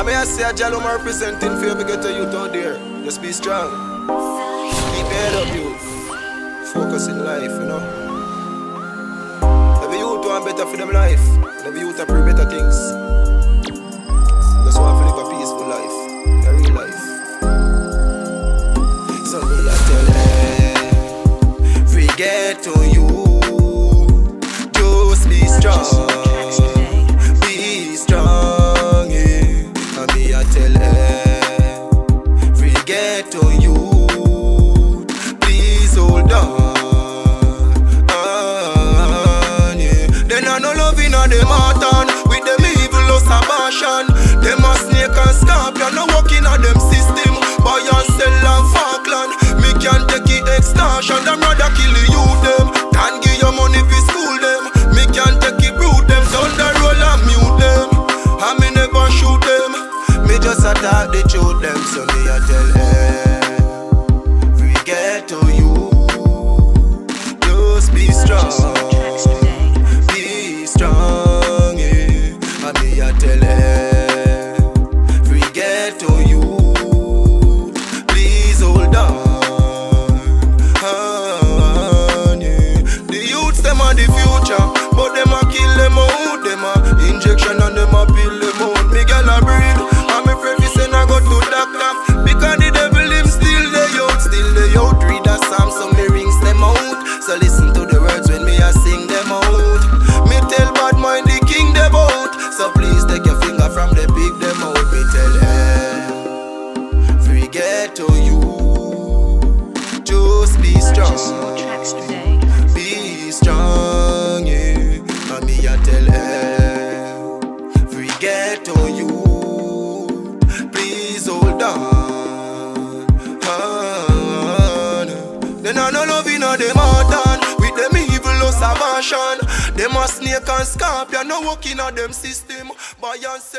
may I say a Jahlome representing for the ghetto youth out there. Just be strong. Keep your head up, youth. Focus in life, you know. Every youth want better for them life. Every youth pray better things. Just want to live a peaceful life, a real life. So me I tell free ghetto you. Just be strong. Be strong, yeah. And me I tell free ghetto you. Please hold on. Them heart on with them evil lust and passion. Them a snake and scorpion, no walking on them system. Buy and sell and Falkland. Me can take it extortion. Them rather kill the youth them than give you money for school them. Me can take it brood them down the road and mute them. And me never shoot them. Me just attack the truth them. So me I tell free ghetto you. Just be strong. Strong, yeah. And me I tell free ghetto you. Please hold on, yeah. The youths them are the future, but them a kill them out. Them a injection and them a pill them out. Me girl a breed, and me friend fi send I go to doctor. Because the devil him still the youth, Read a psalm so me rings them out. So listen to the words when me a sing them out. Me tell bad mind the king them out. So please take your finger from the big them out. Me tell free ghetto you. Just be strong. Be strong, yeah. And me I tell free ghetto you. Please hold on. Then I no love in them heart on with them evil lust and passion. Them a snake and scorpion, no walking on them system. Buy and sell